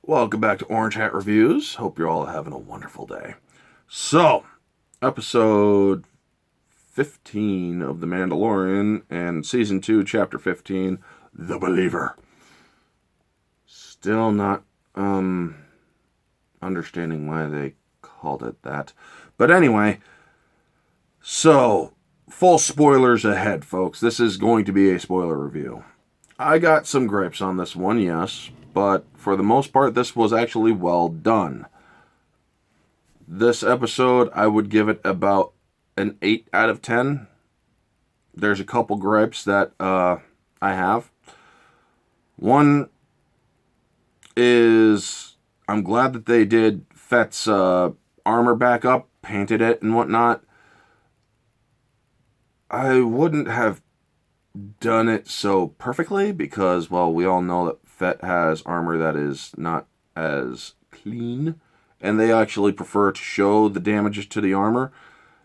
Welcome back to Orange Hat Reviews. Hope you're all having a wonderful day. So, episode 15 of The Mandalorian and season 2, chapter 15, The Believer. Still not understanding why they called it that. But anyway, so full spoilers ahead, folks. This is going to be a spoiler review. I got some gripes on this one, yes, but for the most part, this was actually well done. This episode, I would give it about an 8 out of 10. There's a couple gripes that I have. One is, I'm glad that they did Fett's armor back up, painted it and whatnot. I wouldn't have done it so perfectly because, well, we all know that Fett has armor that is not as clean, and they actually prefer to show the damages to the armor.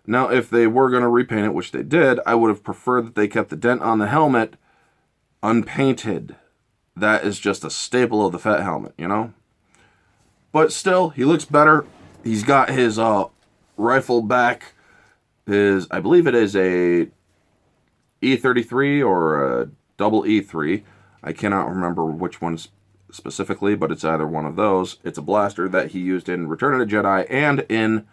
Now, if they were going to repaint it, which they did, I would have preferred that they kept the dent on the helmet unpainted. That is just a staple of the Fett helmet, you know? But still, he looks better. He's got his rifle back. I believe it is a E33 or a double E3. I cannot remember which one specifically, but it's either one of those. It's a blaster that he used in Return of the Jedi and in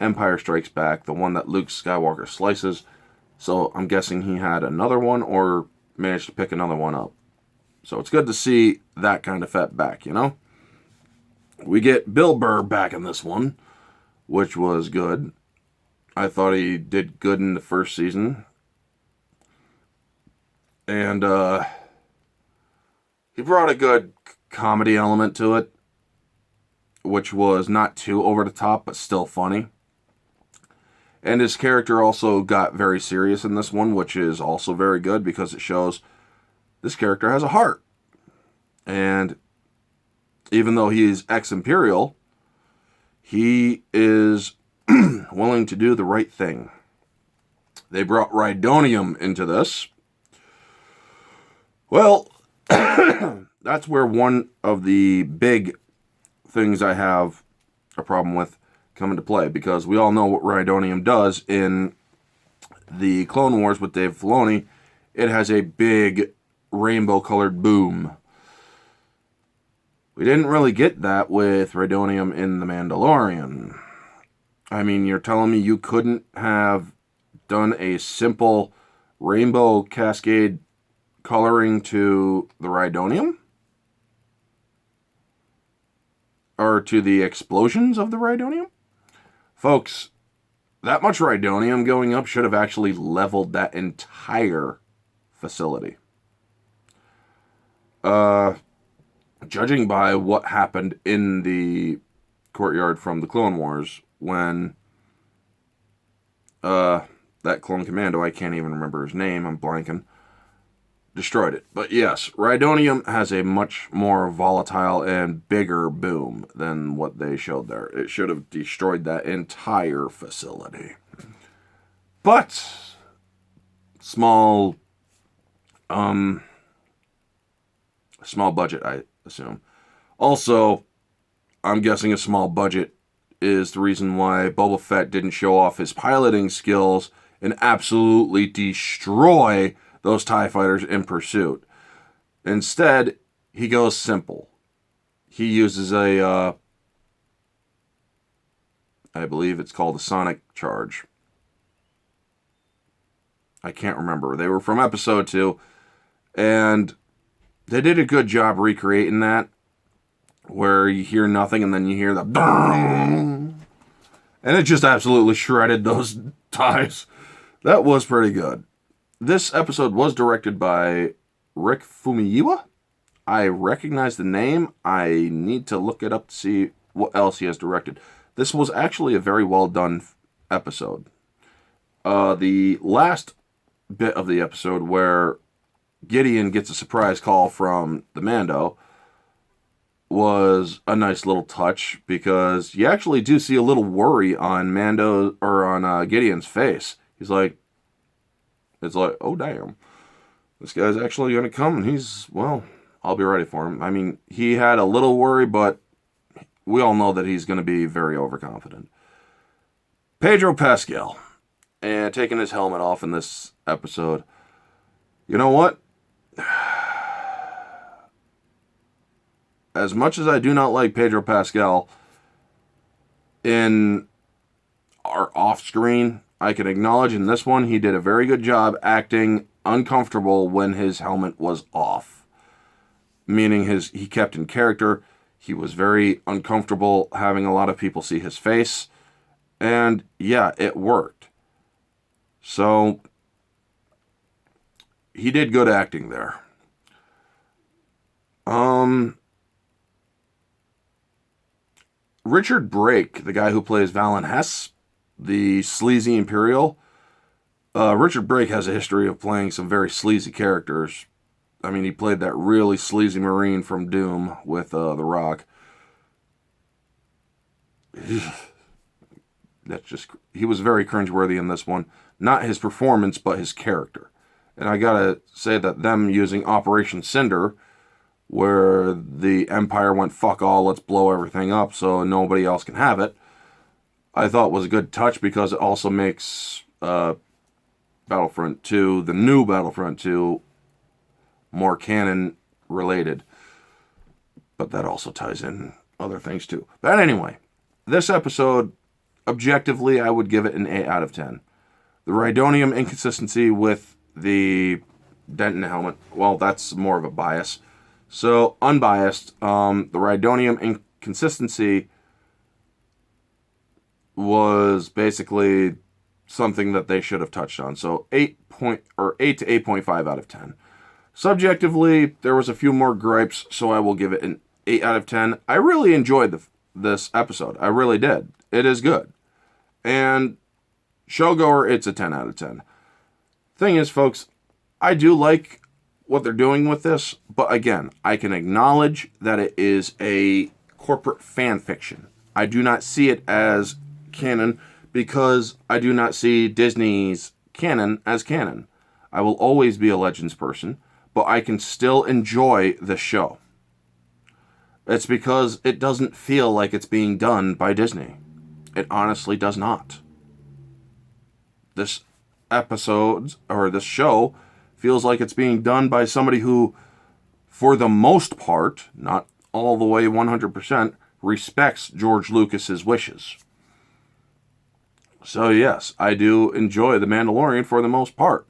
Empire Strikes Back, the one that Luke Skywalker slices. So I'm guessing he had another one or managed to pick another one up. So it's good to see that kind of Fett back, you know? We get Bill Burr back in this one, which was good. I thought he did good in the first season. And he brought a good comedy element to it, which was not too over the top, but still funny. And his character also got very serious in this one, which is also very good because it shows this character has a heart. And even though he is ex-Imperial, he is willing to do the right thing. They brought Rhydonium into this. Well, that's where one of the big things I have a problem with come into play, because we all know what Rhydonium does in the Clone Wars with Dave Filoni. It has a big rainbow-colored boom. We didn't really get that with Rhydonium in The Mandalorian. I mean, you're telling me you couldn't have done a simple rainbow cascade coloring to the Rhydonium? Or to the explosions of the Rhydonium? Folks, that much Rhydonium going up should have actually leveled that entire facility. Judging by what happened in the courtyard from the Clone Wars when that clone commando, I can't even remember his name, I'm blanking, destroyed it. But yes, Rhydonium has a much more volatile and bigger boom than what they showed there. It should have destroyed that entire facility. But small budget, I assume. Also, I'm guessing a small budget is the reason why Boba Fett didn't show off his piloting skills and absolutely destroy those TIE fighters in pursuit. Instead, he goes simple. He uses I believe it's called a sonic charge. I can't remember. They were from episode 2, and they did a good job recreating that, where you hear nothing and then you hear the and it just absolutely shredded those TIEs. That was pretty good. This episode was directed by Rick Famuyiwa. I recognize the name. I need to look it up to see what else he has directed. This was actually a very well done episode. The last bit of the episode where Gideon gets a surprise call from the Mando was a nice little touch, because you actually do see a little worry on Gideon's face. He's like, it's like, oh damn, this guy's actually going to come, and he's, well, I'll be ready for him. I mean, he had a little worry, but we all know that he's going to be very overconfident. Pedro Pascal, and taking his helmet off in this episode. You know what? As much as I do not like Pedro Pascal in our off-screen, I can acknowledge in this one he did a very good job acting uncomfortable when his helmet was off. Meaning he kept in character. He was very uncomfortable having a lot of people see his face. And yeah, it worked. So he did good acting there. Richard Brake, the guy who plays Valen Hess, the sleazy Imperial. Richard Brake has a history of playing some very sleazy characters. I mean, he played that really sleazy Marine from Doom with The Rock. He was very cringeworthy in this one. Not his performance, but his character. And I gotta say that them using Operation Cinder, where the Empire went fuck all, let's blow everything up so nobody else can have it, I thought was a good touch because it also makes Battlefront 2, the new Battlefront 2, more canon related. But that also ties in other things too. But anyway, this episode, objectively, I would give it an 8 out of 10. The Rhydonium inconsistency with the dent in the helmet, well, that's more of a bias. So, unbiased, the Rhydonium inconsistency was basically something that they should have touched on. So, 8 to 8.5 out of 10. Subjectively, there was a few more gripes, so I will give it an 8 out of 10. I really enjoyed this episode. I really did. It is good. And showgoer, it's a 10 out of 10. Thing is, folks, I do like what they're doing with this, but again, I can acknowledge that it is a corporate fan fiction. I do not see it as canon because I do not see Disney's canon as canon. I will always be a Legends person, but I can still enjoy the show. It's because it doesn't feel like it's being done by Disney. It honestly does not. This episode, or this show, feels like it's being done by somebody who, for the most part, not all the way 100%, respects George Lucas's wishes. So yes, I do enjoy The Mandalorian for the most part.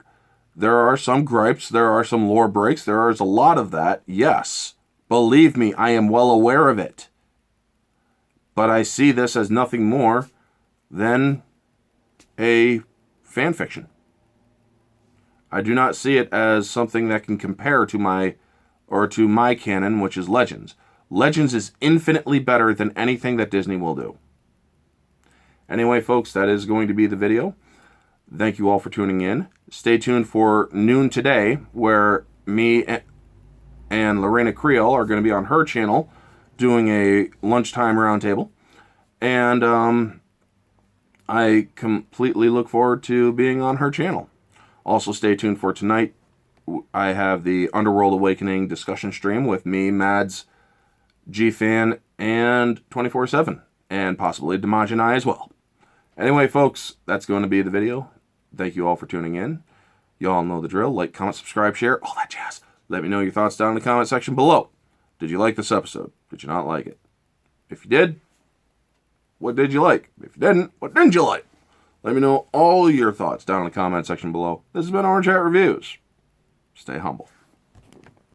There are some gripes, there are some lore breaks, there is a lot of that, yes. Believe me, I am well aware of it. But I see this as nothing more than a fan fiction. I do not see it as something that can compare to my canon, which is Legends. Legends is infinitely better than anything that Disney will do. Anyway, folks, that is going to be the video. Thank you all for tuning in. Stay tuned for noon today, where me and Lorena Creole are going to be on her channel doing a lunchtime roundtable. And I completely look forward to being on her channel. Also, stay tuned for tonight. I have the Underworld Awakening discussion stream with me, Mads, G-Fan, and 24/7, and possibly Damaj and I as well. Anyway, folks, that's going to be the video. Thank you all for tuning in. You all know the drill. Like, comment, subscribe, share, all that jazz. Let me know your thoughts down in the comment section below. Did you like this episode? Did you not like it? If you did, what did you like? If you didn't, what didn't you like? Let me know all your thoughts down in the comment section below. This has been Orange Hat Reviews. Stay humble.